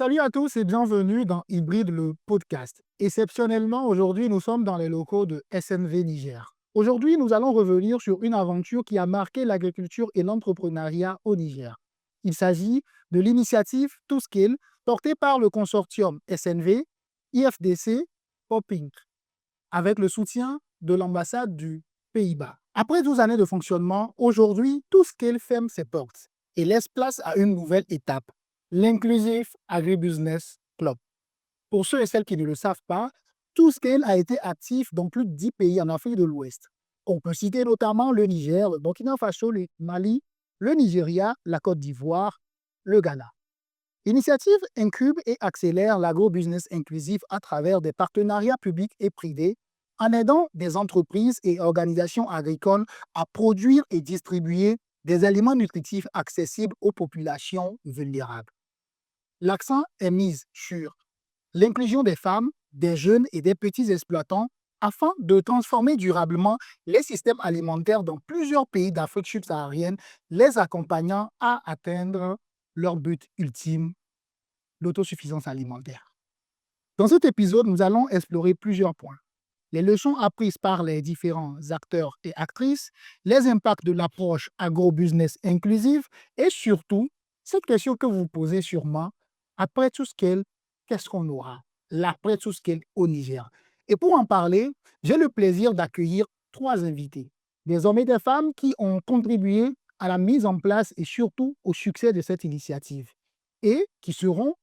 Salut à tous et bienvenue dans Hybride, le podcast. Exceptionnellement, aujourd'hui, nous sommes dans les locaux de SNV Niger. Aujourd'hui, nous allons revenir sur une aventure qui a marqué l'agriculture et l'entrepreneuriat au Niger. Il s'agit de l'initiative ToScale portée par le consortium SNV, IFDC, Popink, avec le soutien de l'ambassade du Pays-Bas. Après 12 années de fonctionnement, aujourd'hui, ToScale ferme ses portes et laisse place à une nouvelle étape, l'Inclusive Agribusiness Club. Pour ceux et celles qui ne le savent pas, ToScale a été actif dans plus de 10 pays en Afrique de l'Ouest. On peut citer notamment le Niger, le Burkina Faso, le Mali, le Nigeria, la Côte d'Ivoire, le Ghana. L'initiative incube et accélère l'agrobusiness inclusif à travers des partenariats publics et privés en aidant des entreprises et organisations agricoles à produire et distribuer des aliments nutritifs accessibles aux populations vulnérables. L'accent est mis sur l'inclusion des femmes, des jeunes et des petits exploitants afin de transformer durablement les systèmes alimentaires dans plusieurs pays d'Afrique subsaharienne, les accompagnant à atteindre leur but ultime, l'autosuffisance alimentaire. Dans cet épisode, nous allons explorer plusieurs points. Les leçons apprises par les différents acteurs et actrices, les impacts de l'approche agro-business inclusive et surtout, cette question que vous vous posez sûrement, après ToScale, qu'est-ce qu'on aura? L'après ToScale au Niger. Et pour en parler, j'ai le plaisir d'accueillir 3 invités, des hommes et des femmes qui ont contribué à la mise en place et surtout au succès de cette initiative et qui seront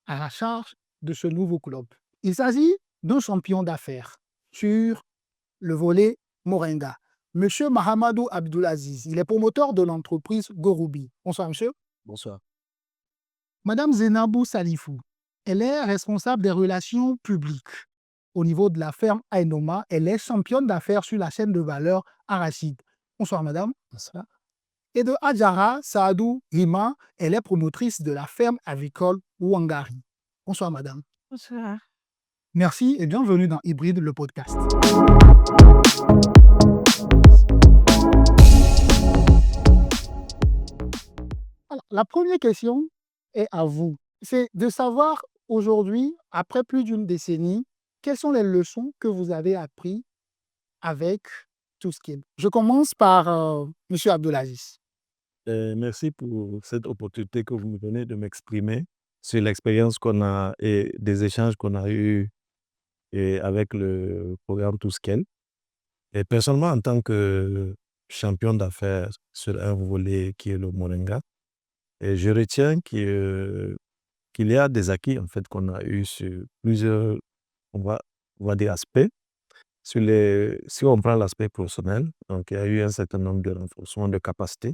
à la charge de ce nouveau club. Il s'agit d'un champion d'affaires sur le volet Moringa. Monsieur Mahamadou Abdulaziz, il est promoteur de l'entreprise Goroubi. Bonsoir, monsieur. Bonsoir. Madame Zenabou Salifou, elle est responsable des relations publiques au niveau de la ferme Aïnoma. Elle est championne d'affaires sur la chaîne de valeur Arachide. Bonsoir, madame. Bonsoir. Et de Adjara Saadou Rima, elle est promotrice de la ferme avicole Ouangari. Bonsoir, madame. Bonsoir. Merci et bienvenue dans Hybride, le podcast. Alors, la première question est à vous. C'est de savoir aujourd'hui, après plus d'une décennie, quelles sont les leçons que vous avez apprises avec ToScale. Je commence par M. Abdelaziz. Merci pour cette opportunité que vous me donnez de m'exprimer sur l'expérience qu'on a et des échanges qu'on a eus avec le programme ToScale. Et personnellement, en tant que champion d'affaires sur un volet qui est le Moringa, et je retiens qu'il y a des acquis en fait, qu'on a eu sur plusieurs, on va dire, aspects. Si on prend l'aspect professionnel, donc il y a eu un certain nombre de renforcements de capacités.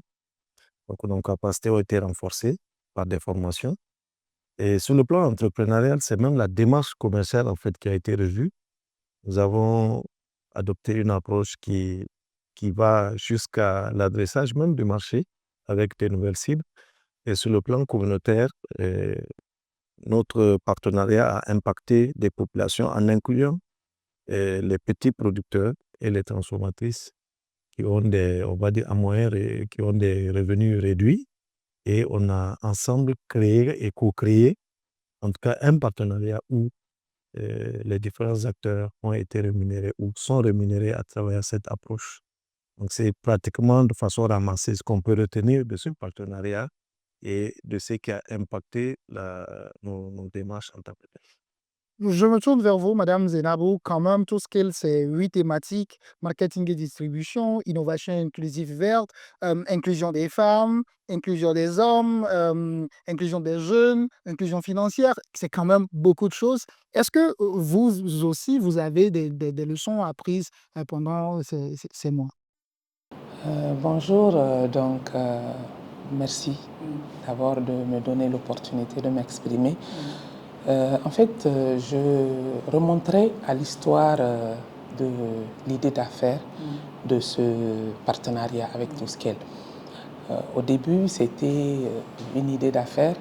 Donc nos capacités ont été renforcées par des formations. Et sur le plan entrepreneurial, c'est même la démarche commerciale en fait qui a été revue. Nous avons adopté une approche qui va jusqu'à l'adressage même du marché avec des nouvelles cibles. Et sur le plan communautaire, notre partenariat a impacté des populations en incluant les petits producteurs et les transformatrices qui ont on va dire, qui ont des revenus réduits. Et on a ensemble créé et co-créé, en tout cas, un partenariat où les différents acteurs ont été rémunérés ou sont rémunérés à travers cette approche. Donc, c'est pratiquement de façon ramassée ce qu'on peut retenir de ce partenariat et de ce qui a impacté nos démarches en tant que telles. Je me tourne vers vous, Madame Zenabou. Quand même, ToScale, c'est 8 thématiques: marketing et distribution, innovation inclusive verte, inclusion des femmes, inclusion des hommes, inclusion des jeunes, inclusion financière. C'est quand même beaucoup de choses. Est-ce que vous aussi, vous avez des leçons apprises pendant ces mois? Bonjour, merci d'abord de me donner l'opportunité de m'exprimer. En fait, je remonterai à l'histoire de l'idée d'affaires de ce partenariat avec ToScale. Au début, c'était une idée d'affaires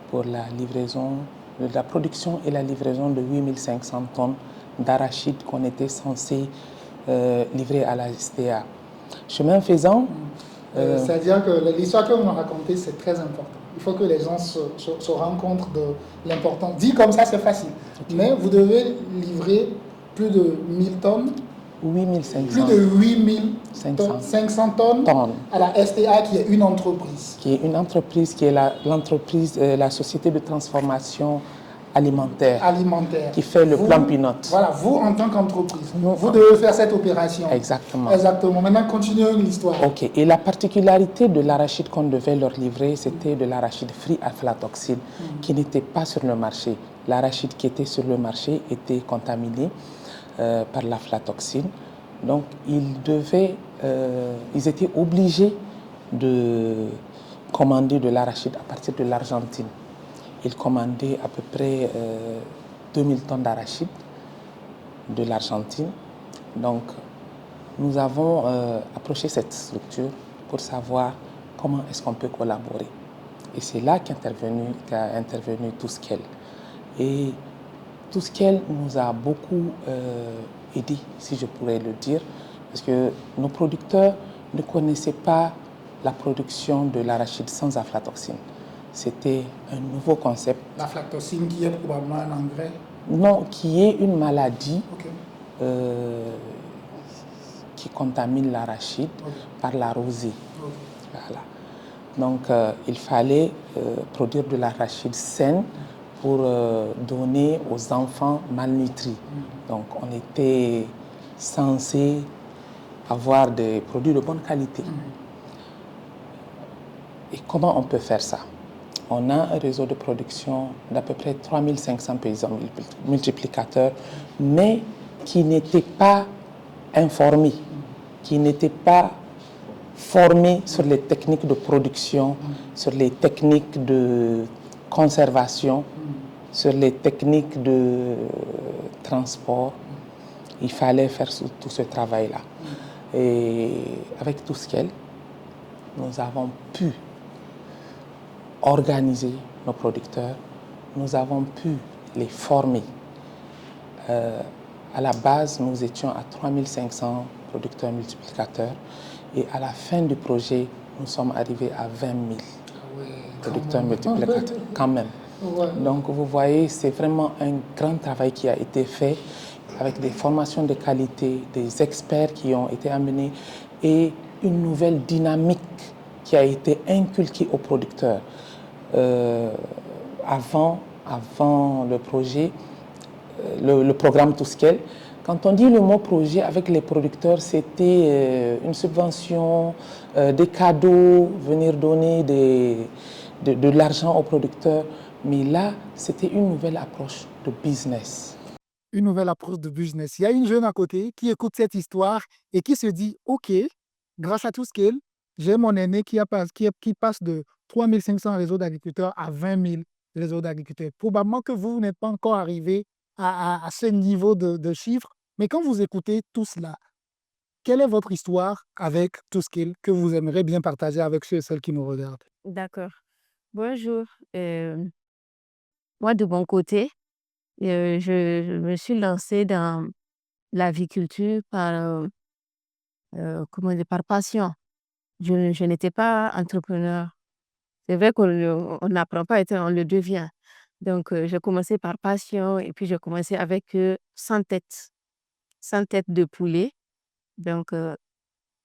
pour la production et la livraison de 8500 tonnes d'arachide qu'on était censé livrer à la SDA. Chemin faisant... C'est-à-dire que l'histoire que vous me racontez, c'est très important. Il faut que les gens se rendent compte de l'importance. Dit comme ça, c'est facile. Mais vous devez livrer plus de 1000 tonnes, 8500 plus de 8500 tonnes à la STA, qui est une entreprise. Qui est une entreprise, qui est la société de transformation alimentaire, qui fait le plan Pinot. Voilà, vous en tant qu'entreprise, vous devez faire cette opération. Exactement. Exactement. Maintenant, continuons l'histoire. Ok. Et la particularité de l'arachide qu'on devait leur livrer, c'était de l'arachide free aflatoxine, qui n'était pas sur le marché. L'arachide qui était sur le marché était contaminé par l'aflatoxine. Donc, ils étaient obligés de commander de l'arachide à partir de l'Argentine. Ils commandaient à peu près 2000 tonnes d'arachide de l'Argentine. Donc, nous avons approché cette structure pour savoir comment est-ce qu'on peut collaborer. Et c'est là qu'a intervenu Touskel. Et Touskel nous a beaucoup aidé, si je pourrais le dire, parce que nos producteurs ne connaissaient pas la production de l'arachide sans aflatoxine. C'était un nouveau concept. L'aflatoxine, qui est probablement un engrais? Non, qui est une maladie qui contamine l'arachide par la rosée. Voilà. Donc, il fallait produire de l'arachide saine pour donner aux enfants malnutris. Donc, on était censé avoir des produits de bonne qualité. Et comment on peut faire ça? On a un réseau de production d'à peu près 3500 paysans multiplicateurs, mais qui n'étaient pas informés, qui n'étaient pas formés sur les techniques de production, sur les techniques de conservation, sur les techniques de transport. Il fallait faire tout ce travail-là. Et avec Touskel, nous avons pu organiser nos producteurs, nous avons pu les former. À la base, nous étions à 3500 producteurs multiplicateurs et à la fin du projet, nous sommes arrivés à 20 000 producteurs multiplicateurs, quand même. Donc vous voyez, c'est vraiment un grand travail qui a été fait avec des formations de qualité, des experts qui ont été amenés et une nouvelle dynamique qui a été inculquée aux producteurs. Avant le projet, le programme Touskel, quand on dit le mot projet avec les producteurs, c'était une subvention, des cadeaux, venir donner de l'argent aux producteurs. Mais là, c'était une nouvelle approche de business. Une nouvelle approche de business. Il y a une jeune à côté qui écoute cette histoire et qui se dit, OK, grâce à Touskel, j'ai mon aîné qui passe de 3500 réseaux d'agriculteurs à 20 000 réseaux d'agriculteurs. Probablement que vous n'êtes pas encore arrivé à ce niveau de chiffres, mais quand vous écoutez tout cela, quelle est votre histoire avec Touskel que vous aimeriez bien partager avec ceux et celles qui nous regardent? D'accord. Bonjour. Moi, de mon côté, je me suis lancée dans l'aviculture par passion. Je n'étais pas entrepreneur. C'est vrai qu'on n'apprend pas, on le devient. Donc, j'ai commencé par passion et puis j'ai commencé avec 100 têtes, 100 têtes de poulet. Donc,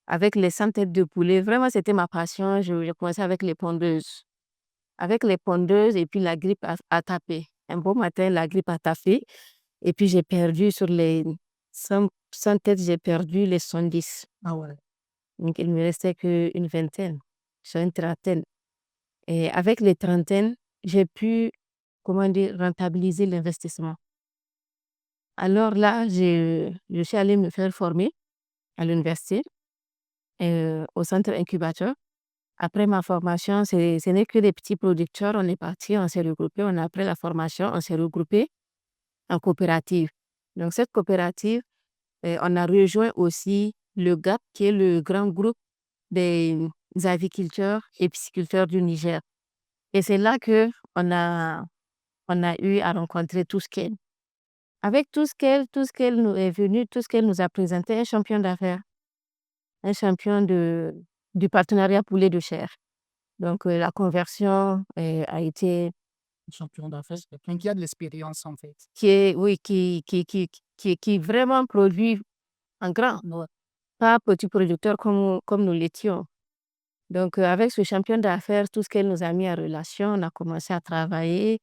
avec les 100 têtes de poulet, vraiment, c'était ma passion. J'ai commencé avec les pondeuses. Avec les pondeuses et puis la grippe a tapé. Un beau matin, la grippe a tapé et puis j'ai perdu sur les 100 têtes, j'ai perdu les 110. Ah ouais. Donc, il me restait qu'une vingtaine, sur une trentaine. Et avec les trentaines, j'ai pu, rentabiliser l'investissement. Alors là, je suis allée me faire former à l'université, au centre incubateur. Après ma formation, ce n'est que des petits producteurs. On est parti, on s'est regroupés. Après la formation, on s'est regroupés en coopérative. Donc, cette coopérative, on a rejoint aussi le GAP, qui est le grand groupe des aviculteurs et pisciculteurs du Niger. Et c'est là qu'on a eu à rencontrer Touskel. Avec Touskel nous est venu, Touskel nous a présenté un champion d'affaires, un champion du partenariat poulet de chair. Donc, la conversion a été Champion d'affaires, c'est quelqu'un qui a de l'expérience en fait. oui, qui vraiment produit en grand, Ouais. pas petit producteur comme nous l'étions. Donc, avec ce champion d'affaires, tout ce qu'elle nous a mis en relation, on a commencé à travailler.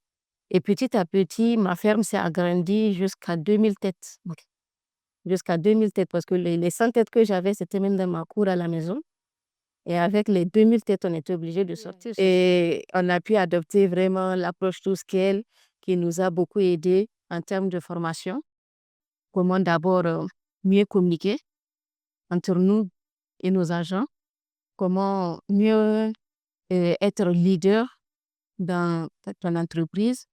Et petit à petit, ma ferme s'est agrandie jusqu'à 2000 têtes. Ok. Jusqu'à 2000 têtes, parce que les 100 têtes que j'avais, c'était même dans ma cour à la maison. Et avec les 2000 têtes, on était obligé de sortir. Et on a pu adopter vraiment l'approche tout scale qui nous a beaucoup aidé en termes de formation. Comment d'abord mieux communiquer entre nous et nos agents. Comment mieux être leader dans ton entreprise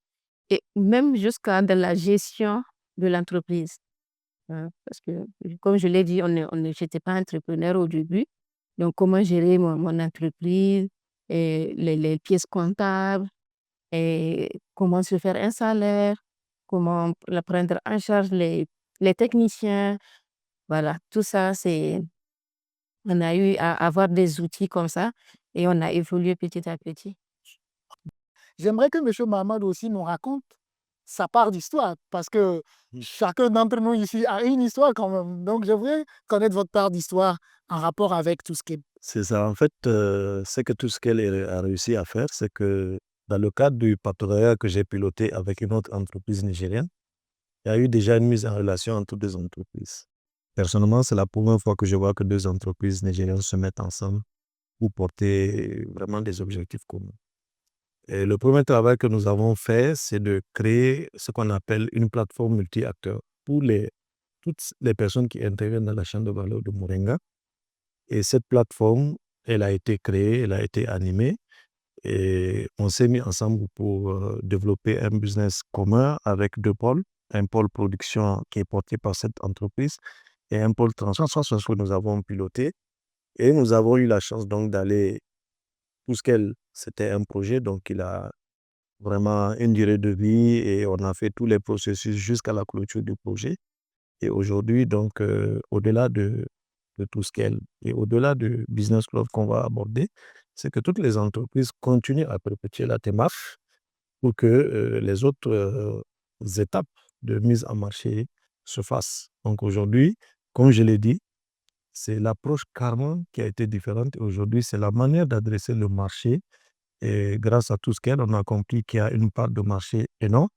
et même jusqu'à dans la gestion de l'entreprise. Hein. Parce que, comme je l'ai dit, j'étais pas entrepreneur au début. Donc, comment gérer mon entreprise, et les pièces comptables, et comment se faire un salaire, comment prendre en charge les techniciens. Voilà, tout ça, on a eu à avoir des outils comme ça et on a évolué petit à petit. J'aimerais que M. Mohamed aussi nous raconte sa part d'histoire, parce que chacun d'entre nous ici a une histoire quand même. Donc, j'aimerais connaître votre part d'histoire en rapport avec tout ce qui est... C'est ça. En fait, ce que tout ce qu'elle a réussi à faire, c'est que dans le cadre du partenariat que j'ai piloté avec une autre entreprise nigérienne, il y a eu déjà une mise en relation entre deux entreprises. Personnellement, c'est la première fois que je vois que deux entreprises nigériennes se mettent ensemble pour porter vraiment des objectifs communs. Et le premier travail que nous avons fait, c'est de créer ce qu'on appelle une plateforme multi-acteurs pour toutes les personnes qui interviennent dans la chaîne de valeur de Moringa. Et cette plateforme, elle a été créée, elle a été animée et on s'est mis ensemble pour développer un business commun avec deux pôles. Un pôle production qui est porté par cette entreprise et un pôle transformation que nous avons piloté. Et nous avons eu la chance donc d'aller, c'était un projet, donc il a vraiment une durée de vie et on a fait tous les processus jusqu'à la clôture du projet. Et aujourd'hui, donc, au-delà de tout scale et au-delà du business club qu'on va aborder, c'est que toutes les entreprises continuent à perpétuer la démarche pour que les autres étapes de mise en marché se fassent. Donc aujourd'hui, comme je l'ai dit, c'est l'approche carrément qui a été différente. Aujourd'hui, c'est la manière d'adresser le marché. Et grâce à tout scale, on a compris qu'il y a une part de marché énorme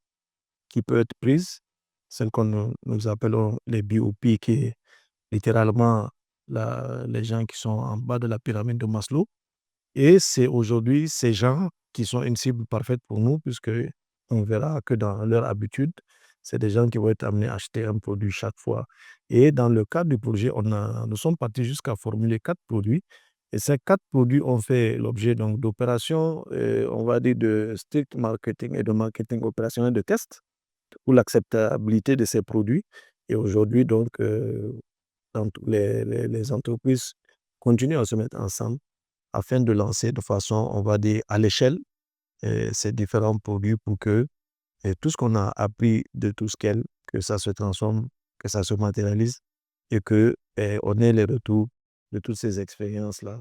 qui peut être prise, celle que nous appelons les BOP, qui est littéralement les gens qui sont en bas de la pyramide de Maslow. Et c'est aujourd'hui ces gens qui sont une cible parfaite pour nous, puisque on verra que dans leur habitude, c'est des gens qui vont être amenés à acheter un produit chaque fois. Et dans le cadre du projet, nous sommes partis jusqu'à formuler 4 produits. Et ces 4 produits ont fait l'objet donc d'opérations, on va dire de strict marketing et de marketing opérationnel de test pour l'acceptabilité de ces produits. Et aujourd'hui, donc, les entreprises continuent à se mettre ensemble afin de lancer de façon, on va dire, à l'échelle, ces différents produits pour que tout ce qu'on a appris de tout ce qu'elle, que ça se transforme, que ça se matérialise et que on ait les retours de toutes ces expériences-là,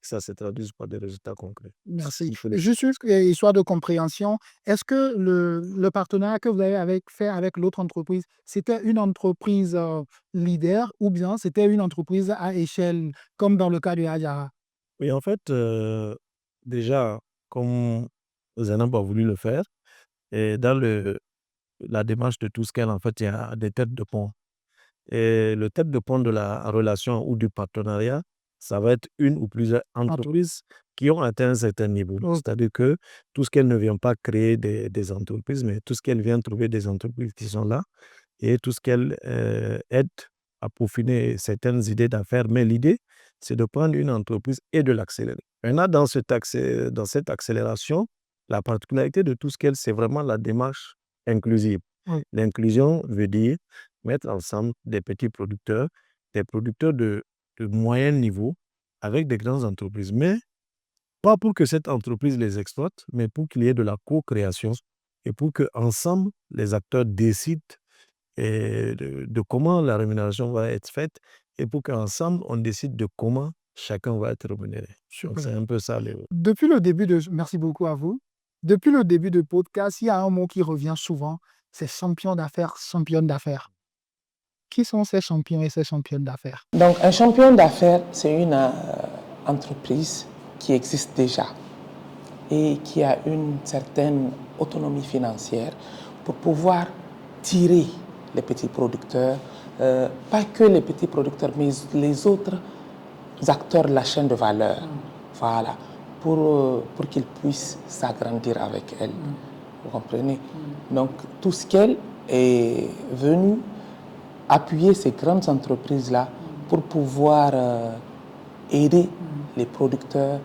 que ça se traduise par des résultats concrets. Merci. Juste une histoire de compréhension. Est-ce que le partenariat que vous avez fait avec l'autre entreprise, c'était une entreprise leader ou bien c'était une entreprise à échelle, comme dans le cas de Hadjara? Oui, en fait, déjà, comme Zainab a voulu le faire, et dans la démarche de tout ce qu'elle, en fait, il y a des têtes de pont. Et le tête de pont de la relation ou du partenariat, ça va être une ou plusieurs entreprises qui ont atteint un certain niveau. Ok. C'est-à-dire que tout ce qu'elle ne vient pas créer des entreprises, mais tout ce qu'elle vient trouver des entreprises qui sont là et tout ce qu'elle aide à peaufiner certaines idées d'affaires. Mais l'idée, c'est de prendre une entreprise et de l'accélérer. Maintenant, dans cette accélération, la particularité de tout ce qu'elle, c'est vraiment la démarche inclusive. Oui. L'inclusion veut dire mettre ensemble des petits producteurs, des producteurs de moyen niveau avec des grandes entreprises. Mais pas pour que cette entreprise les exploite, mais pour qu'il y ait de la co-création et pour qu'ensemble, les acteurs décident de comment la rémunération va être faite et pour qu'ensemble, on décide de comment chacun va être rémunéré. Donc, Super. c'est un peu ça. Depuis le début de... Merci beaucoup à vous. Depuis le début du podcast, il y a un mot qui revient souvent, c'est champion d'affaires, championne d'affaires. Qui sont ces champions et ces championnes d'affaires? Donc, un champion d'affaires, c'est une entreprise qui existe déjà et qui a une certaine autonomie financière pour pouvoir tirer les petits producteurs, pas que les petits producteurs, mais les autres acteurs de la chaîne de valeur, voilà, pour qu'ils puissent s'agrandir avec elle. Vous comprenez? Donc, tout ce qu'elle est venue appuyer ces grandes entreprises-là pour pouvoir aider les producteurs,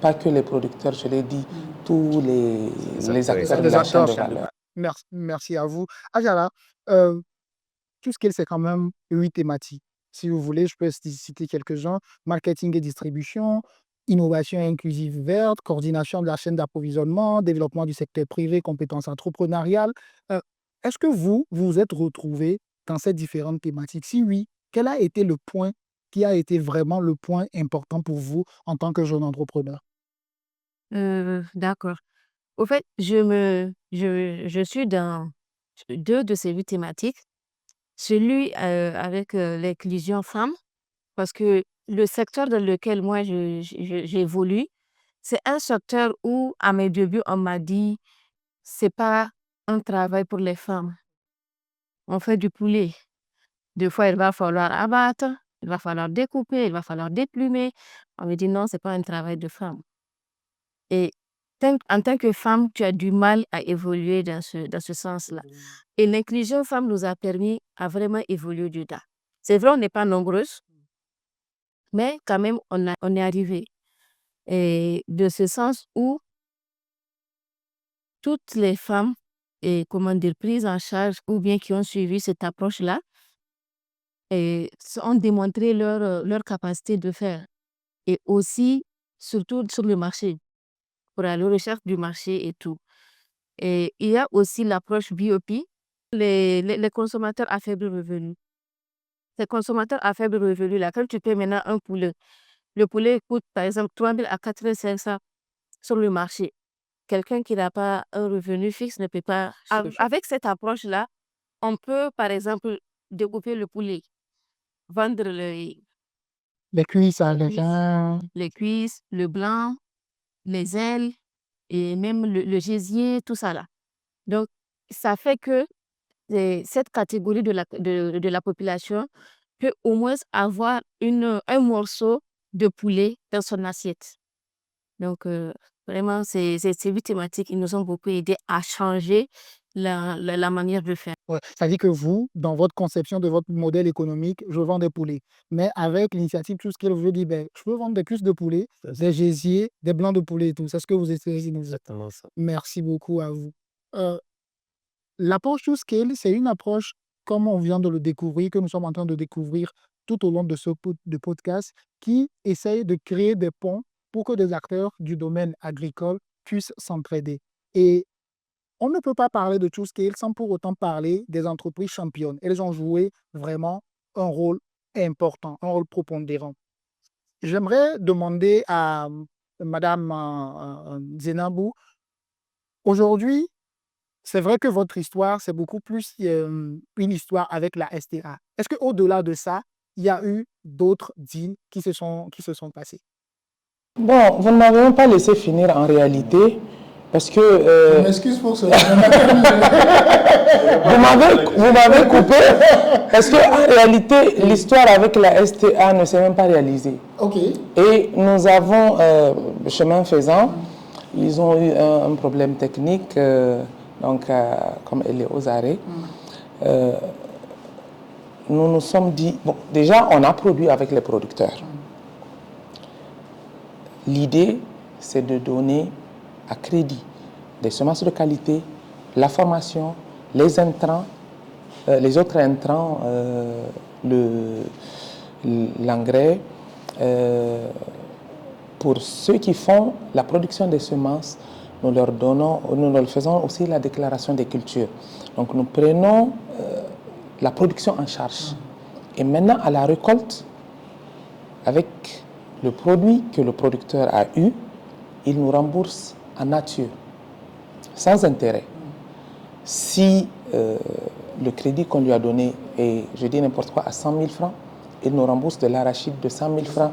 pas que les producteurs, je l'ai dit, tous les acteurs de la chaîne de valeur. Merci à vous. Ajala, tout ce qu'elle, c'est quand même 8 thématiques. Si vous voulez, je peux citer quelques-uns. Marketing et distribution, innovation inclusive verte, coordination de la chaîne d'approvisionnement, développement du secteur privé, compétences entrepreneuriales. Est-ce que vous vous êtes retrouvé dans ces différentes thématiques? Si oui, quel a été le point qui a été vraiment le point important pour vous en tant que jeune entrepreneur? D'accord. Au fait, je suis dans 2 de ces 8 thématiques. Celui, avec, l'inclusion femmes, parce que le secteur dans lequel moi j'évolue, c'est un secteur où, à mes débuts, on m'a dit: «C'est pas un travail pour les femmes. On fait du poulet. Des fois, il va falloir abattre, il va falloir découper, il va falloir déplumer». On me dit: «Non, c'est pas un travail de femme». Et en tant que femme, tu as du mal à évoluer dans ce sens-là. Et l'inclusion femme nous a permis à vraiment évoluer dedans. C'est vrai, on n'est pas nombreuses, mais quand même, on est arrivé. Et de ce sens où toutes les femmes, et comment dire, prises en charge ou bien qui ont suivi cette approche-là, ont démontré leur capacité de faire. Et aussi, surtout sur le marché, pour aller aux recherches du marché et tout. Et il y a aussi l'approche BOP, les consommateurs à faible revenu. Ces consommateurs à faible revenu, là, quand tu payes maintenant un poulet, le poulet coûte par exemple 3 000 à 4 500 sur le marché. Quelqu'un qui n'a pas un revenu fixe ne peut pas. Avec cette approche-là, on peut par exemple découper le poulet, vendre Les cuisses, les cuisses, le blanc, les ailes et même le gésier, tout ça là. Donc, ça fait que cette catégorie de la population peut au moins avoir un morceau de poulet dans son assiette. Donc, vraiment, ces 8 thématiques, ils nous ont beaucoup aidés à changer la manière de faire. Ouais, ça dit que vous, dans votre conception de votre modèle économique, je vends des poulets. Mais avec l'initiative, tout ce qu'elle veut dire, ben, je peux vendre des cuisses de poulet, des gésiers, des blancs de poulet et tout. C'est ce que vous essayez de nous dire. Exactement ça. Merci beaucoup à vous. L'approche to scale, c'est une approche, comme on vient de le découvrir, que nous sommes en train de découvrir tout au long de ce podcast, qui essaye de créer des ponts pour que des acteurs du domaine agricole puissent s'entraider. Et on ne peut pas parler de to scale sans pour autant parler des entreprises championnes. Elles ont joué vraiment un rôle important, un rôle prépondérant. J'aimerais demander à Madame Zenabou, aujourd'hui, c'est vrai que votre histoire, c'est beaucoup plus une histoire avec la STA. Est-ce qu'au-delà de ça, il y a eu d'autres deals qui se sont passés? Bon, vous ne m'avez même pas laissé finir en réalité, parce que Je m'excuse pour cela. vous m'avez coupé, parce qu'en réalité, l'histoire avec la STA ne s'est même pas réalisée. OK. Et nous avons, chemin faisant, ils ont eu un problème technique, donc comme elle est aux arrêts. Nous nous sommes dit, bon, déjà on a produit avec les producteurs. L'idée, c'est de donner à crédit des semences de qualité, la formation, les intrants, les autres intrants, l'engrais. Pour ceux qui font la production des semences, nous leur faisons aussi la déclaration des cultures. Donc nous prenons la production en charge. Et maintenant, à la récolte, avec le produit que le producteur a eu, il nous rembourse en nature, sans intérêt. Si le crédit qu'on lui a donné est, je dis n'importe quoi, à 100 000 francs, il nous rembourse de l'arachide de 100 000 francs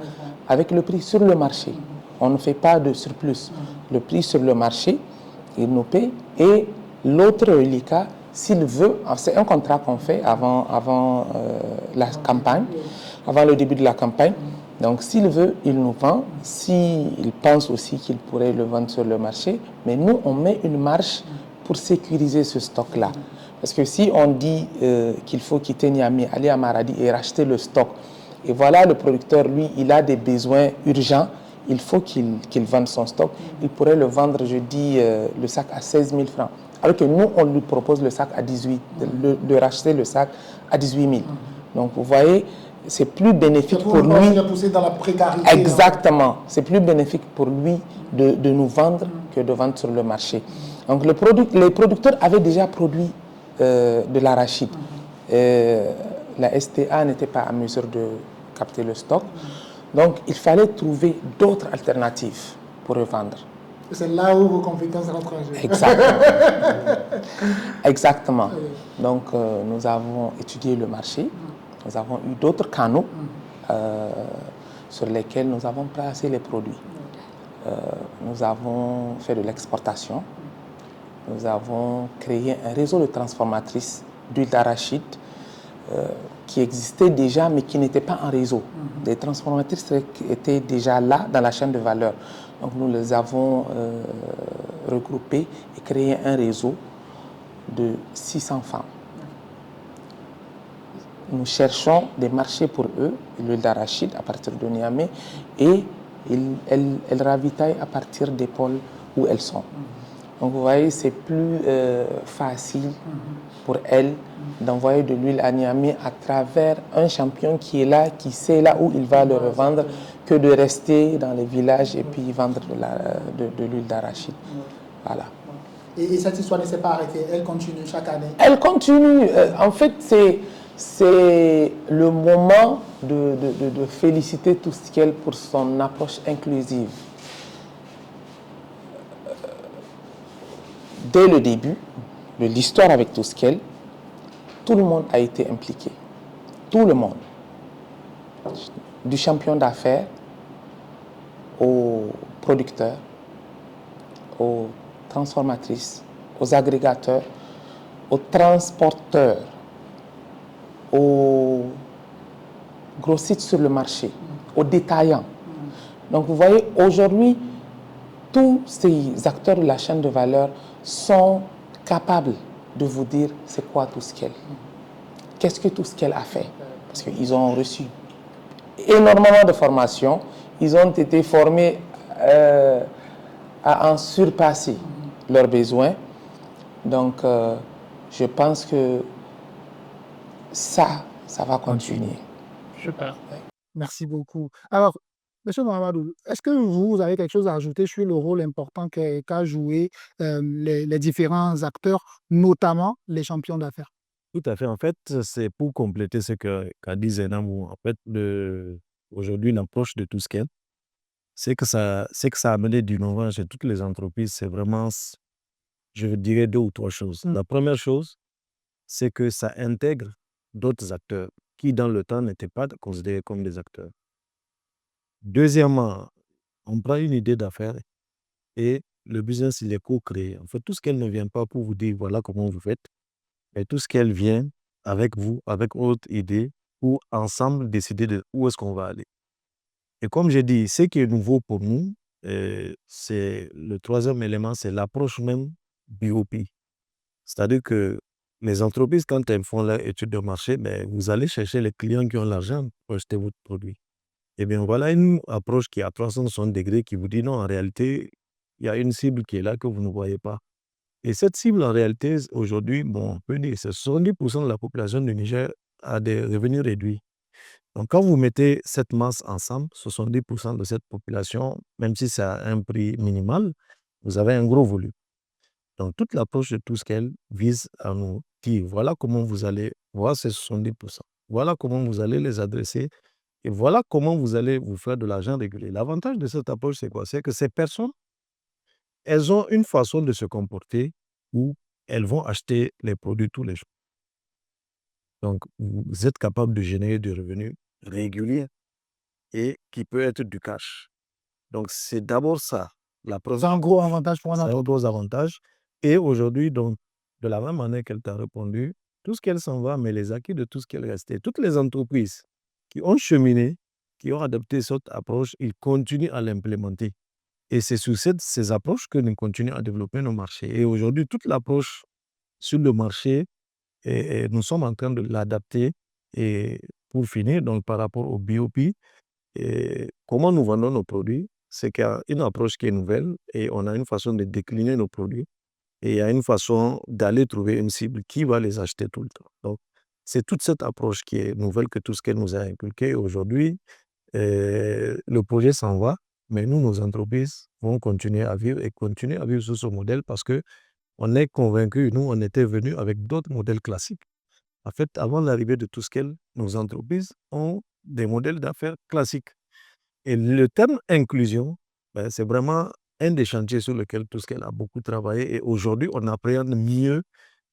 avec le prix sur le marché. On ne fait pas de surplus. Le prix sur le marché, il nous paie. Et l'autre reliquat, s'il veut, c'est un contrat qu'on fait avant la campagne, avant le début de la campagne. Donc s'il veut, il nous vend. S'il pense aussi qu'il pourrait le vendre sur le marché, mais nous, on met une marge pour sécuriser ce stock-là. Parce que si on dit qu'il faut quitter Niamey, aller à Maradi et racheter le stock, et voilà, le producteur, lui, il a des besoins urgents, il faut qu'il vende son stock. Il pourrait le vendre, je dis, le sac à 16 000 francs. Alors que nous, on lui propose le sac à 18 000, de racheter le sac à 18 000. Donc, vous voyez, c'est plus bénéfique pour lui. Pousser dans la précarité. Exactement. C'est plus bénéfique pour lui de nous vendre que de vendre sur le marché. Donc, les producteurs avaient déjà produit de l'arachide. La STA n'était pas en mesure de capter le stock. Donc, il fallait trouver d'autres alternatives pour revendre. C'est là où vos compétences rentrent en jeu. Exactement. Exactement. Donc, nous avons étudié le marché. Nous avons eu d'autres canaux sur lesquels nous avons placé les produits. Nous avons fait de l'exportation. Nous avons créé un réseau de transformatrices d'huile d'arachide qui existait déjà, mais qui n'était pas en réseau. Des transformatrices qui étaient déjà là dans la chaîne de valeur. Donc nous les avons regroupées et créé un réseau de 600 femmes. Nous cherchons des marchés pour eux, l'huile d'arachide à partir de Niamey, et elles ravitaillent à partir des pôles où elles sont. Donc vous voyez, c'est plus facile pour elles d'envoyer de l'huile à Niamey à travers un champion qui est là, qui sait là où il va le revendre, que de rester dans les villages et puis vendre de l'huile d'arachide. Voilà. Et cette histoire ne s'est pas arrêtée, elle continue chaque année? Elle continue. En fait, c'est le moment de féliciter Touskel pour son approche inclusive. Dès le début de l'histoire avec Touskel, tout le monde a été impliqué. Tout le monde. Du champion d'affaires aux producteurs, aux transformatrices, aux agrégateurs, aux transporteurs, aux grossistes sur le marché, aux détaillants. Donc vous voyez, aujourd'hui, tous ces acteurs de la chaîne de valeur sont capables de vous dire c'est quoi Touskel. Qu'est-ce que Touskel a fait? Parce qu'ils ont reçu énormément de formations, ils ont été formés à en surpasser leurs besoins. Donc, je pense que ça va continuer. Super. Merci beaucoup. Alors, Monsieur Mahamadou, est-ce que vous avez quelque chose à ajouter sur le rôle important qu'a joué les différents acteurs, notamment les champions d'affaires? Tout à fait. En fait, c'est pour compléter ce qu'a dit Zenamou. En fait, aujourd'hui, l'approche de Touskel, c'est que ça a amené du nouveau chez toutes les entreprises. C'est vraiment, je dirais, 2 ou 3 choses. La première chose, c'est que ça intègre d'autres acteurs qui, dans le temps, n'étaient pas considérés comme des acteurs. Deuxièmement, on prend une idée d'affaires et le business, il est co-créé. En fait, tout ce qu'elle ne vient pas pour vous dire voilà comment vous faites, mais tout ce qu'elle vient avec vous, avec votre idée, pour ensemble décider de où est-ce qu'on va aller. Et comme j'ai dit, ce qui est nouveau pour nous, c'est le troisième élément, c'est l'approche même BOP. C'est-à-dire que les entreprises, quand elles font leur étude de marché, vous allez chercher les clients qui ont l'argent pour acheter votre produit. Eh bien, voilà une approche qui est à 360 degrés qui vous dit non, en réalité, il y a une cible qui est là que vous ne voyez pas. Et cette cible, en réalité, aujourd'hui, on peut dire que 70% de la population du Niger a des revenus réduits. Donc, quand vous mettez cette masse ensemble, 70% de cette population, même si c'est à un prix minimal, vous avez un gros volume. Donc, toute l'approche de Touskel vise à nous dire voilà comment vous allez voir ces 70%. Voilà comment vous allez les adresser Et voilà comment vous allez vous faire de l'argent régulier. L'avantage de cette approche, c'est quoi? C'est que ces personnes, elles ont une façon de se comporter où elles vont acheter les produits tous les jours. Donc, vous êtes capable de générer du revenu régulier et qui peut être du cash. Donc, c'est d'abord ça, la C'est un gros avantage pour un c'est un entrepreneur. gros avantage. Et aujourd'hui, donc, de la même manière qu'elle t'a répondu, tout ce qu'elle s'en va, mais les acquis de tout ce qu'elle restait, toutes les entreprises qui ont cheminé, qui ont adopté cette approche, ils continuent à l'implémenter. Et c'est sur ces approches que nous continuons à développer nos marchés. Et aujourd'hui, toute l'approche sur le marché, et nous sommes en train de l'adapter. Et pour finir, donc par rapport au BOP, et comment nous vendons nos produits, c'est qu'il y a une approche qui est nouvelle et on a une façon de décliner nos produits et il y a une façon d'aller trouver une cible qui va les acheter tout le temps. Donc, c'est toute cette approche qui est nouvelle que tout ce qu'elle nous a inculqué aujourd'hui. Le projet s'en va, mais nous, nos entreprises vont continuer à vivre et continuer à vivre sur ce modèle parce que on est convaincus, nous, on était venus avec d'autres modèles classiques. En fait, avant l'arrivée de Touskel, nos entreprises ont des modèles d'affaires classiques. Et le terme inclusion, ben, c'est vraiment un des chantiers sur lesquels Touskel a beaucoup travaillé. Et aujourd'hui, on appréhende mieux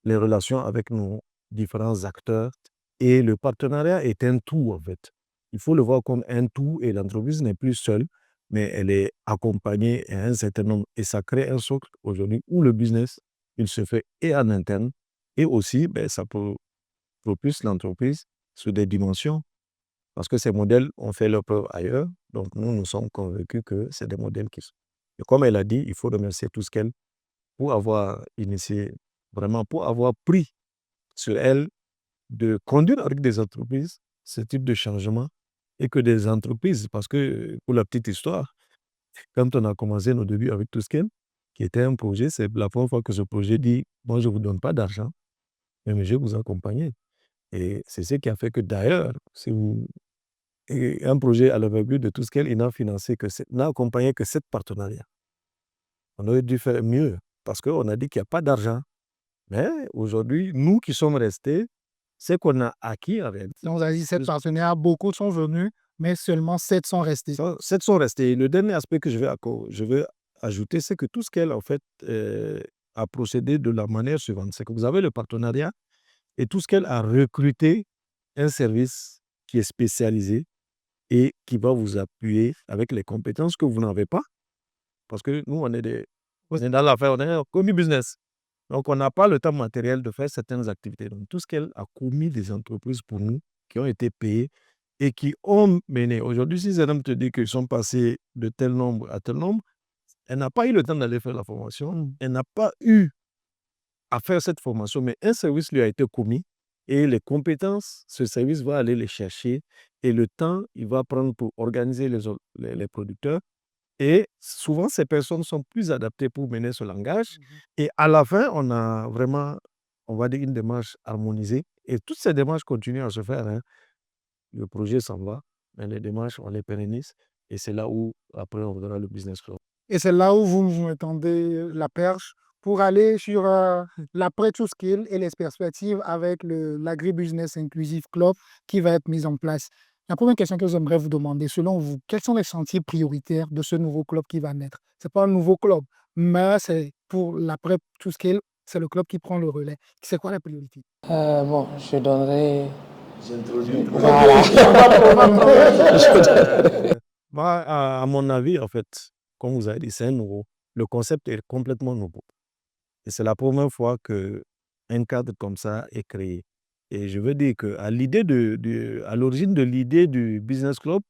les relations avec nos différents acteurs. Et le partenariat est un tout, en fait. Il faut le voir comme un tout et l'entreprise n'est plus seule, mais elle est accompagnée à un certain nombre. Et ça crée un socle aujourd'hui où le business, il se fait et en interne et aussi, ben, ça propulse l'entreprise sur des dimensions parce que ces modèles ont fait leur preuve ailleurs. Donc, nous sommes convaincus que c'est des modèles qui sont. Et comme elle a dit, il faut remercier Touskel pour avoir initié, vraiment pour avoir pris sur elle de conduire avec des entreprises ce type de changement et que des entreprises, parce que pour la petite histoire, quand on a commencé nos débuts avec Touskel, qui était un projet, c'est la première fois que ce projet dit, moi je ne vous donne pas d'argent, mais je vais vous accompagner. Et c'est ce qui a fait que d'ailleurs, si vous et un projet à l'envergure de Touskel, il n'a financé que n'a accompagné que 7 partenariats. On aurait dû faire mieux parce qu'on a dit qu'il n'y a pas d'argent. Mais aujourd'hui, nous qui sommes restés, c'est qu'on a acquis en réalité. Donc, vous avez dit 7 partenaires, beaucoup sont venus, mais seulement 7 sont restés. 7 sont restés. Le dernier aspect que je veux ajouter, c'est que Touskel, en fait, a procédé de la manière suivante. C'est que vous avez le partenariat et Touskel a recruté un service qui est spécialisé et qui va vous appuyer avec les compétences que vous n'avez pas. Parce que nous, on est dans l'affaire, on est un commis business. Donc, on n'a pas le temps matériel de faire certaines activités. Donc, Touskel a commis des entreprises pour nous qui ont été payées et qui ont mené. Aujourd'hui, si Zénam te dit qu'ils sont passés de tel nombre à tel nombre, elle n'a pas eu le temps d'aller faire la formation. Elle n'a pas eu à faire cette formation, mais un service lui a été commis et les compétences, ce service va aller les chercher et le temps, il va prendre pour organiser les producteurs. Et souvent, ces personnes sont plus adaptées pour mener ce langage. Et à la fin, on a vraiment, on va dire, une démarche harmonisée. Et toutes ces démarches continuent à se faire. Hein. Le projet s'en va, mais les démarches, on les pérennise. Et c'est là où, après, on verra le business club. Et c'est là où vous étendez la perche pour aller sur l'après Touskel et les perspectives avec l'Agri-Business Inclusive Club qui va être mis en place. La première question que j'aimerais vous demander, selon vous, quels sont les chantiers prioritaires de ce nouveau club qui va naître? Ce n'est pas un nouveau club, mais c'est pour l'après Touskel, c'est le club qui prend le relais. C'est quoi la priorité? Bon, je donnerai. J'introduis. Voilà. Moi, à mon avis, en fait, comme vous avez dit, c'est un nouveau. Le concept est complètement nouveau. Et c'est la première fois qu'un cadre comme ça est créé. Et je veux dire qu'à l'origine de l'idée du Business Club,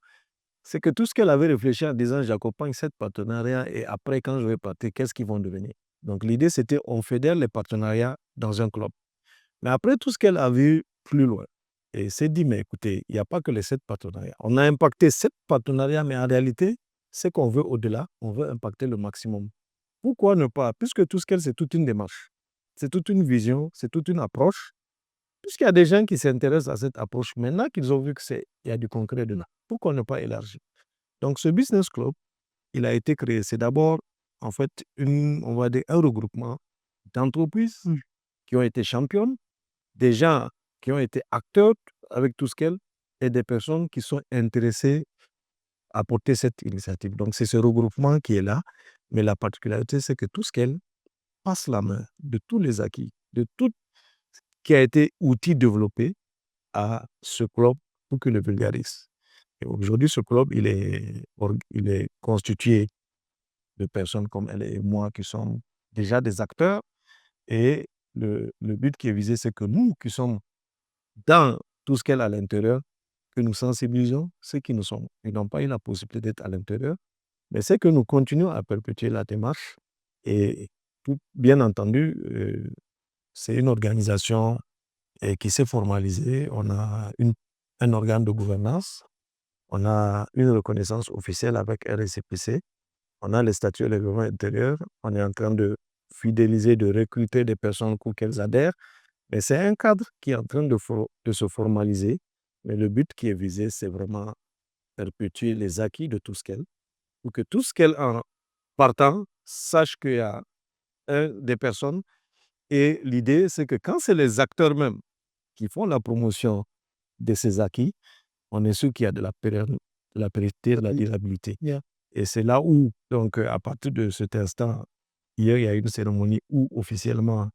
c'est que tout ce qu'elle avait réfléchi en disant j'accompagne cette partenariat et après, quand je vais partir, qu'est-ce qu'ils vont devenir? Donc l'idée, c'était on fédère les partenariats dans un club. Mais après, tout ce qu'elle a vu plus loin, et s'est dit, mais écoutez, il n'y a pas que les 7 partenariats. On a impacté 7 partenariats, mais en réalité, ce qu'on veut au-delà, on veut impacter le maximum. Pourquoi ne pas? Puisque tout ce qu'elle, c'est toute une démarche, c'est toute une vision, c'est toute une approche. Puisqu'il y a des gens qui s'intéressent à cette approche, maintenant qu'ils ont vu qu'il y a du concret dedans, pourquoi ne pas élargir? Donc, ce Business Club, il a été créé. C'est d'abord, en fait, on va dire, un regroupement d'entreprises qui ont été championnes, des gens qui ont été acteurs avec tout ce qu'elle, et des personnes qui sont intéressées à porter cette initiative. Donc, c'est ce regroupement qui est là. Mais la particularité, c'est que tout ce qu'elle passe la main de tous les acquis, de tout ce qui a été outil développé à ce club pour que le vulgarise. Et aujourd'hui, ce club, il est constitué de personnes comme elle et moi qui sommes déjà des acteurs. Et le but qui est visé, c'est que nous qui sommes dans tout ce qu'elle a à l'intérieur, que nous sensibilisons ceux qui n'ont pas eu la possibilité d'être à l'intérieur, mais c'est que nous continuons à perpétuer la démarche. Et bien entendu, c'est une organisation qui s'est formalisée. On a un organe de gouvernance, on a une reconnaissance officielle avec RSCPC, on a les statuts et les règlements intérieurs, on est en train de fidéliser, de recruter des personnes pour qu'elles adhèrent. Mais c'est un cadre qui est en train de se formaliser. Mais le but qui est visé, c'est vraiment perpétuer les acquis de tout ce qu'elle, pour que tout ce qu'elle, en partant, sache qu'il y a des personnes. Et l'idée, c'est que quand c'est les acteurs même qui font la promotion de ces acquis, on est sûr qu'il y a de la pérennité, de la durabilité. Yeah. Et c'est là où, donc, à partir de cet instant, hier, il y a eu une cérémonie où officiellement,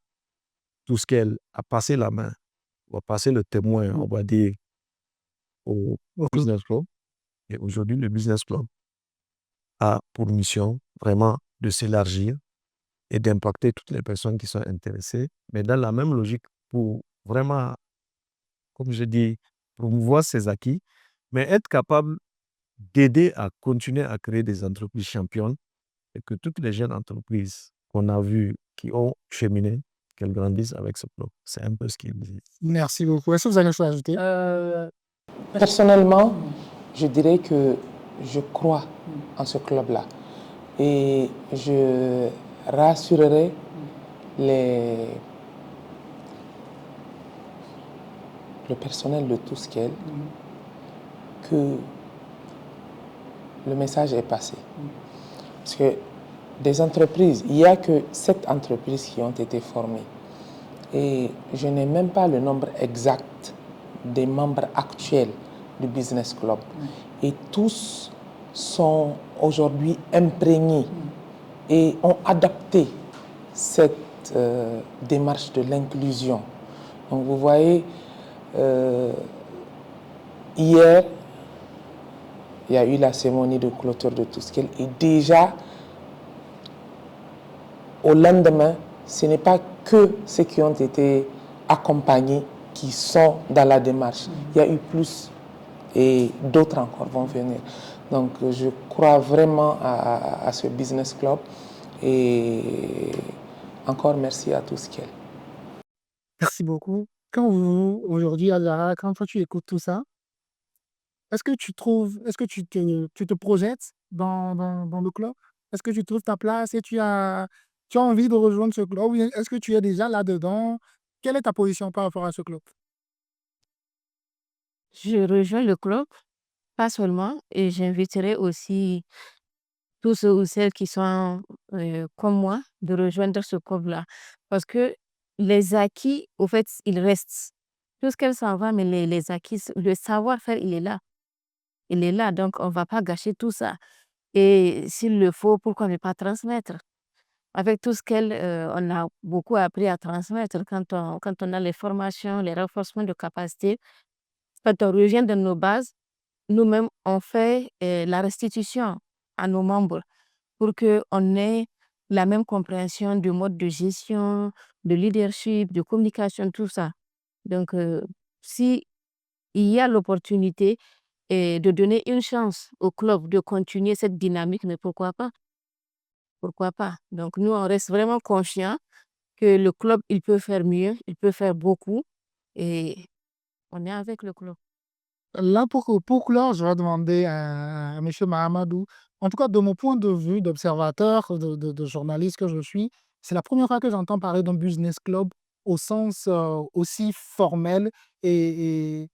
tout ce qu'elle a passé la main, on va passer le témoin, on va dire, au Business Club. Et aujourd'hui, le Business Club a pour mission vraiment de s'élargir et d'impacter toutes les personnes qui sont intéressées, mais dans la même logique pour vraiment, comme je dis, promouvoir ces acquis, mais être capable d'aider à continuer à créer des entreprises championnes et que toutes les jeunes entreprises qu'on a vues qui ont cheminé, qu'elles grandissent avec ce club. C'est un peu ce qu'il dit. Merci beaucoup. Est-ce que vous avez quelque chose à ajouter? Personnellement, je dirais que je crois en ce club-là. Et je rassurerai le personnel de Touskel que le message est passé. Parce que des entreprises, il n'y a que 7 entreprises qui ont été formées. Et je n'ai même pas le nombre exact des membres actuels du Business Club. Et tous sont aujourd'hui imprégnés et ont adapté cette démarche de l'inclusion. Donc vous voyez, hier, il y a eu la cérémonie de clôture de Touskel et déjà, au lendemain, ce n'est pas que ceux qui ont été accompagnés qui sont dans la démarche. Il y a eu plus et d'autres encore vont venir. Donc je crois vraiment à ce Business Club et encore merci à Touskel. Merci beaucoup. Quand vous, aujourd'hui, Azara, quand toi tu écoutes tout ça, est-ce que tu te projettes dans le club? Est-ce que tu trouves ta place et tu as envie de rejoindre ce club? Ou bien est-ce que tu es déjà là-dedans? Quelle est ta position par rapport à ce club? Je rejoins le club, pas seulement, et j'inviterai aussi tous ceux ou celles qui sont comme moi de rejoindre ce club-là. Parce que les acquis, au fait, ils restent. Tout ce qu'elle s'en va, mais les acquis, le savoir-faire, il est là. Il est là, donc on ne va pas gâcher tout ça. Et s'il le faut, pourquoi ne pas transmettre? Avec tout ce on a beaucoup appris à transmettre quand on a les formations, les renforcements de capacité. Quand on revient dans nos bases, nous-mêmes, on fait la restitution à nos membres pour qu'on ait la même compréhension du mode de gestion, de leadership, de communication, tout ça. Donc, si il y a l'opportunité de donner une chance au club de continuer cette dynamique, mais pourquoi pas? Pourquoi pas? Donc, nous, on reste vraiment confiants que le club, il peut faire mieux, il peut faire beaucoup et on est avec le club. Là, pour clore, je vais demander à M. Mahamadou, en tout cas de mon point de vue d'observateur, de journaliste que je suis, c'est la première fois que j'entends parler d'un business club au sens aussi formel et,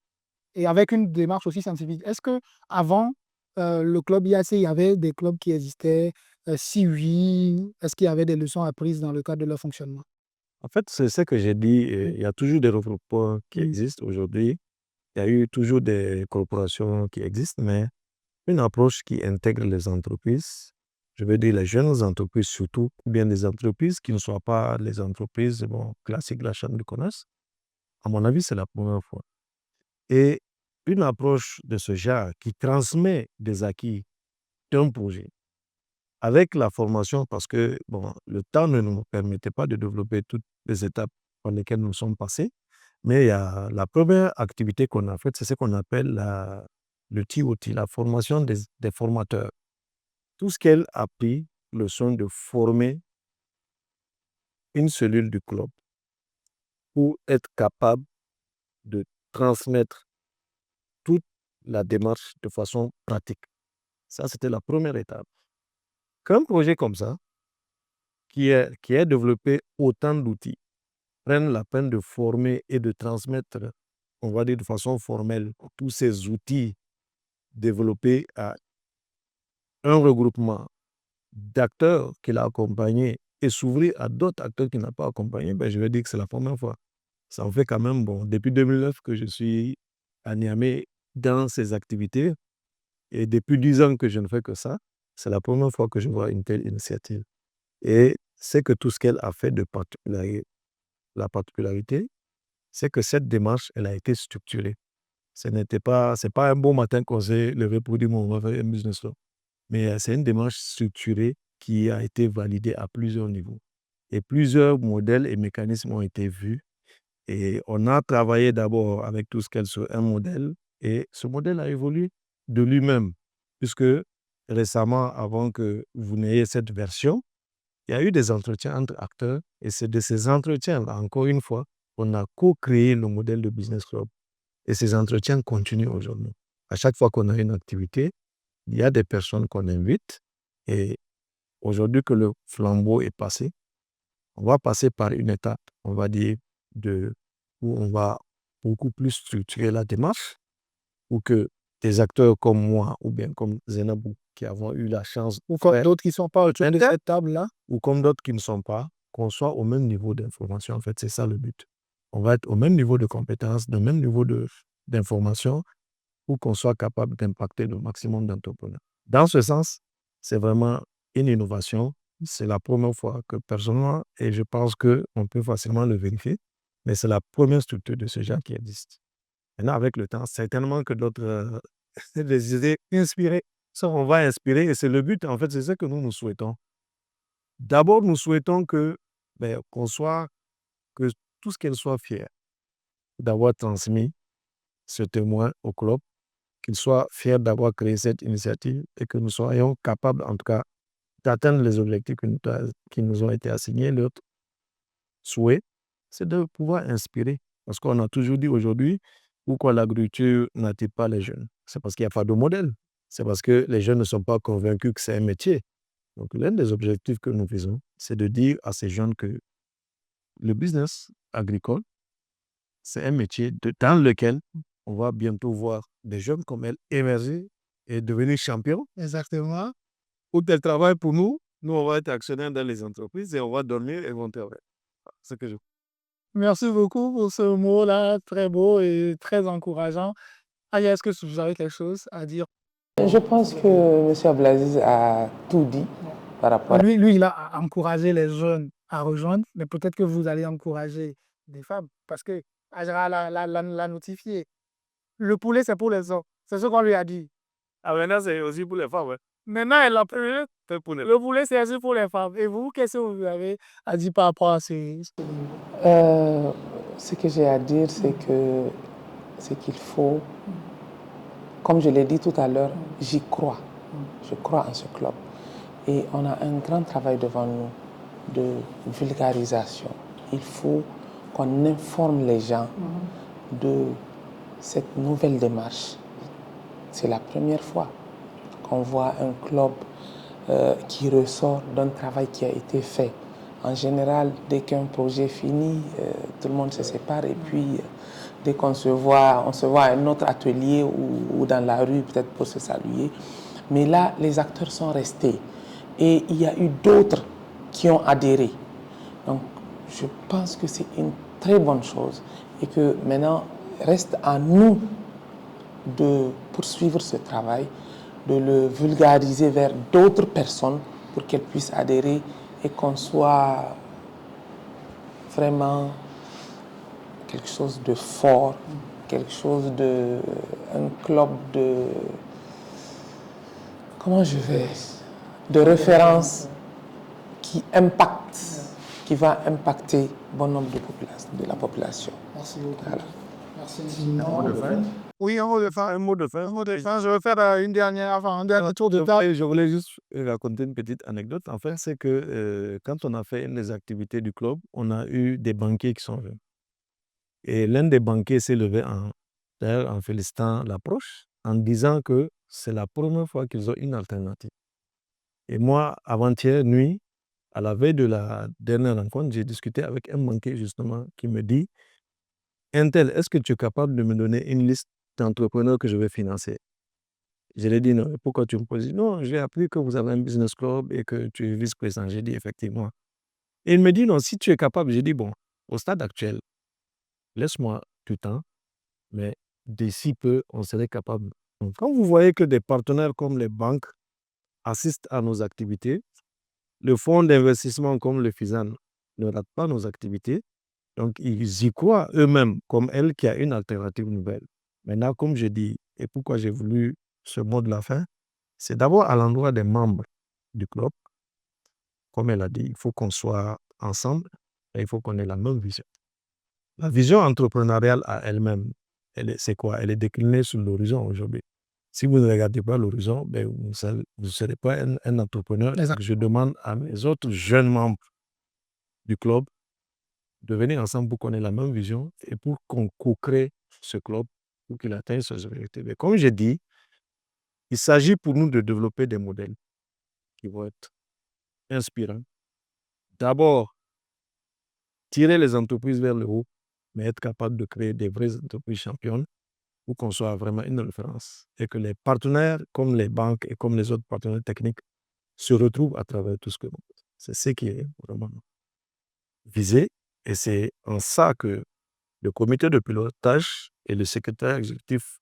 et avec une démarche aussi scientifique. Est-ce que avant le club IAC, il y avait des clubs qui existaient? Si oui, est-ce qu'il y avait des leçons apprises dans le cadre de leur fonctionnement? En fait, c'est ce que j'ai dit. Il y a toujours des regroupements qui Mm. existent aujourd'hui. Il y a eu toujours des corporations qui existent, mais une approche qui intègre les entreprises, je veux dire les jeunes entreprises surtout, ou bien des entreprises qui ne soient pas les entreprises classiques de la chambre de commerce, à mon avis, c'est la première fois. Et une approche de ce genre qui transmet des acquis d'un projet avec la formation, parce que le temps ne nous permettait pas de développer toutes les étapes par lesquelles nous sommes passés, mais il y a la première activité qu'on a faite, c'est ce qu'on appelle le TOT, la formation des formateurs. Tout ce qu'elle a pris le soin de former une cellule du club pour être capable de transmettre toute la démarche de façon pratique. Ça, c'était la première étape. Qu'un projet comme ça, qui est développé autant d'outils, prenne la peine de former et de transmettre, on va dire de façon formelle, tous ces outils développés à un regroupement d'acteurs qu'il a accompagnés et s'ouvrir à d'autres acteurs qu'il n'a pas accompagnés, je vais dire que c'est la première fois. Ça en fait quand même, depuis 2009 que je suis à Niamey dans ces activités et depuis 10 ans que je ne fais que ça, c'est la première fois que je vois une telle initiative. Et c'est que tout ce qu'elle a fait de la particularité, c'est que cette démarche, elle a été structurée. C'est pas un bon matin qu'on s'est levé pour dire on va faire un business là. Mais c'est une démarche structurée qui a été validée à plusieurs niveaux. Et plusieurs modèles et mécanismes ont été vus. Et on a travaillé d'abord avec tout ce qu'elle sur un modèle. Et ce modèle a évolué de lui-même. Puisque récemment, avant que vous n'ayez cette version, il y a eu des entretiens entre acteurs. Et c'est de ces entretiens-là, encore une fois, on a co-créé le modèle de Business Club. Et ces entretiens continuent aujourd'hui. À chaque fois qu'on a une activité, il y a des personnes qu'on invite. Et aujourd'hui que le flambeau est passé, on va passer par une étape, on va dire, où on va beaucoup plus structurer la démarche, pour que des acteurs comme moi, ou bien comme Zenabou, qui avons eu la chance, Ou comme d'autres qui ne sont pas autour de cette table-là, ou comme d'autres qui ne sont pas, qu'on soit au même niveau d'information. En fait, c'est ça le but. On va être au même niveau de compétences, au même niveau d'information, pour qu'on soit capable d'impacter le maximum d'entrepreneurs. Dans ce sens, c'est vraiment une innovation. C'est la première fois que personnellement, et je pense qu'on peut facilement le vérifier, mais c'est la première structure de ce genre qui existe. Maintenant, avec le temps, certainement que d'autres des idées inspirées, ça, on va inspirer, et c'est le but, en fait, c'est ça que nous souhaitons. D'abord, nous souhaitons que tout ce qu'elle soit fière d'avoir transmis ce témoin au club, qu'il soit fier d'avoir créé cette initiative et que nous soyons capables, en tout cas, d'atteindre les objectifs qui nous ont été assignés. L'autre souhait, c'est de pouvoir inspirer. Parce qu'on a toujours dit aujourd'hui, pourquoi l'agriculture n'attire pas les jeunes? C'est parce qu'il n'y a pas de modèle. C'est parce que les jeunes ne sont pas convaincus que c'est un métier. Donc, l'un des objectifs que nous faisons, c'est de dire à ces jeunes que le business agricole, c'est un métier dans lequel on va bientôt voir des jeunes comme elle émerger et devenir champions. exactement. Ou elles travaillent pour nous, nous on va être actionnaires dans les entreprises et on va dormir et vont travailler. C'est ce que je... Merci beaucoup pour ce mot-là, très beau et très encourageant. Aya, est-ce que vous avez quelque chose à dire? Je pense que M. Abdelaziz a tout dit par rapport à... Lui, il a encouragé les jeunes à rejoindre, mais peut-être que vous allez encourager des femmes, parce que Ajara l'a notifié. Le poulet, c'est pour les hommes. C'est ce qu'on lui a dit. Ah, maintenant, c'est aussi pour les femmes. Ouais. Maintenant, elle l'a pris. Pour les... Le poulet, c'est aussi pour les femmes. Et vous, qu'est-ce que vous avez à dire par rapport à ces... Ce que j'ai à dire, c'est qu'il faut, comme je l'ai dit tout à l'heure, j'y crois. Je crois en ce club. Et on a un grand travail devant nous de vulgarisation. Il faut qu'on informe les gens de cette nouvelle démarche. C'est la première fois qu'on voit un club qui ressort d'un travail qui a été fait. En général, dès qu'un projet finit, tout le monde se sépare et puis dès qu'on se voit, on se voit à un autre atelier ou dans la rue peut-être pour se saluer. Mais là, les acteurs sont restés et il y a eu d'autres qui ont adhéré. Donc, je pense que c'est une très bonne chose et que maintenant, reste à nous de poursuivre ce travail, de le vulgariser vers d'autres personnes pour qu'elles puissent adhérer et qu'on soit vraiment quelque chose de fort, quelque chose de... un club de... comment je vais... de référence qui impacte, qui va impacter bon nombre de la population. Merci beaucoup. Voilà. Merci Un mot infiniment. de fin. Oui, un mot de fin. Un mot de fin. Un mot de fin. Je vais faire un dernier tour de Je table. je voulais juste raconter une petite anecdote. En fait, c'est que quand on a fait une des activités du club, on a eu des banquiers qui sont venus. Et l'un des banquiers s'est levé d'ailleurs, en félicitant l'approche, en disant que c'est la première fois qu'ils ont une alternative. Et moi, avant-hier nuit, à la veille de la dernière rencontre, j'ai discuté avec un banquier justement qui me dit, Intel, est-ce que tu es capable de me donner une liste d'entrepreneurs que je vais financer? Je lui ai dit non. Et pourquoi tu me poses? Non, j'ai appris que vous avez un business club et que tu es vice-président. J'ai dit effectivement. Et il me dit non, si tu es capable, j'ai dit bon, au stade actuel, laisse-moi du temps, mais d'ici peu, on serait capable. Donc, quand vous voyez que des partenaires comme les banques assistent à nos activités, le fonds d'investissement comme le FISAN ne rate pas nos activités, donc ils y croient eux-mêmes, comme elle qui a une alternative nouvelle. Maintenant, comme je dis, et pourquoi j'ai voulu ce mot de la fin, c'est d'abord à l'endroit des membres du club. Comme elle a dit, il faut qu'on soit ensemble et il faut qu'on ait la même vision. La vision entrepreneuriale à elle-même, c'est quoi? Elle est déclinée sur l'horizon aujourd'hui. Si vous ne regardez pas l'horizon, ben, vous ne serez pas un entrepreneur. Exact. Je demande à mes autres jeunes membres du club de venir ensemble pour qu'on ait la même vision et pour qu'on co-crée ce club pour qu'il atteigne ses objectifs. Mais comme j'ai dit, il s'agit pour nous de développer des modèles qui vont être inspirants. D'abord, tirer les entreprises vers le haut, mais être capable de créer des vraies entreprises championnes pour qu'on soit vraiment une référence et que les partenaires, comme les banques et comme les autres partenaires techniques, se retrouvent à travers tout ce que nous faisons. C'est ce qui est vraiment visé et c'est en ça que le comité de pilotage et le secrétaire exécutif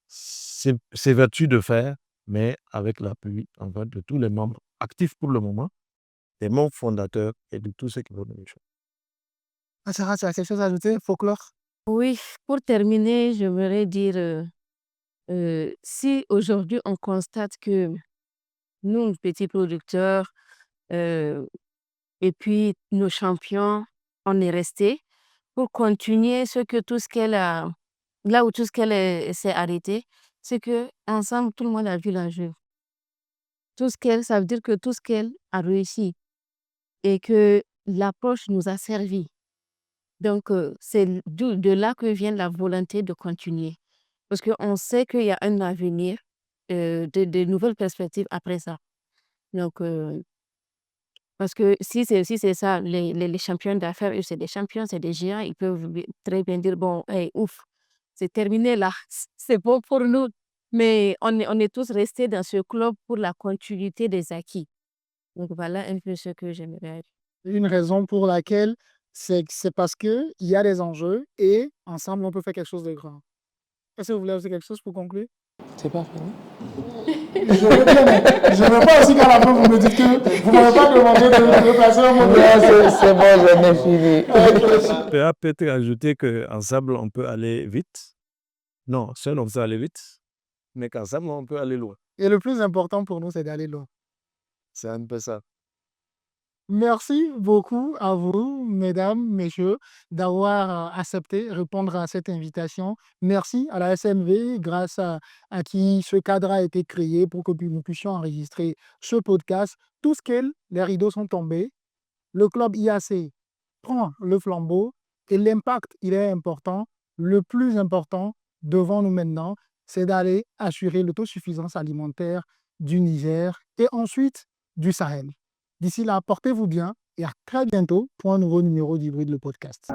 s'évertuent de faire, mais avec l'appui en fait, de tous les membres actifs pour le moment, des membres fondateurs et de tous ceux qui vont nous rejoindre. Ah, Sarah, tu as quelque chose à ajouter? Folklore? Oui, pour terminer, j'aimerais dire, si aujourd'hui on constate que nous, petits producteurs, euh, et puis nos champions, on est restés pour continuer tout ce qu'elle a, là où tout ce qu'elle s'est arrêté, c'est que ensemble tout le monde a vu l'enjeu. Ça veut dire que tout ce qu'elle a réussi et que l'approche nous a servi. Donc, c'est de là que vient la volonté de continuer. Parce qu'on sait qu'il y a un avenir, de nouvelles perspectives après ça. Donc, parce que si c'est ça, les champions d'affaires, eux, c'est des champions, c'est des géants, ils peuvent très bien dire, bon, hey, ouf, c'est terminé là, c'est bon pour nous. Mais on est tous restés dans ce club pour la continuité des acquis. Donc, voilà un peu ce que j'aimerais dire. Une raison pour laquelle c'est parce qu'il y a des enjeux et ensemble, on peut faire quelque chose de grand. Est-ce que vous voulez ajouter quelque chose pour conclure? C'est pas fini? Je veux bien, mais je ne veux pas aussi qu'à la fin, vous me dites que vous ne m'avez pas demandé de placer un mot de Non, c'est bon, j'en ai fini. Je peux peut-être ajouter qu'ensemble, on peut aller vite. Non, seul, on peut aller vite, mais qu'ensemble, on peut aller loin. Et le plus important pour nous, c'est d'aller loin. C'est un peu ça. Merci beaucoup à vous, mesdames, messieurs, d'avoir accepté répondre à cette invitation. Merci à la SMV, grâce à qui ce cadre a été créé pour que nous puissions enregistrer ce podcast. Tout ce qu'elle, les rideaux sont tombés. Le club IAC prend le flambeau et l'impact, il est important. Le plus important devant nous maintenant, c'est d'aller assurer l'autosuffisance alimentaire du Niger et ensuite du Sahel. D'ici là, portez-vous bien et à très bientôt pour un nouveau numéro d'Hybride le podcast.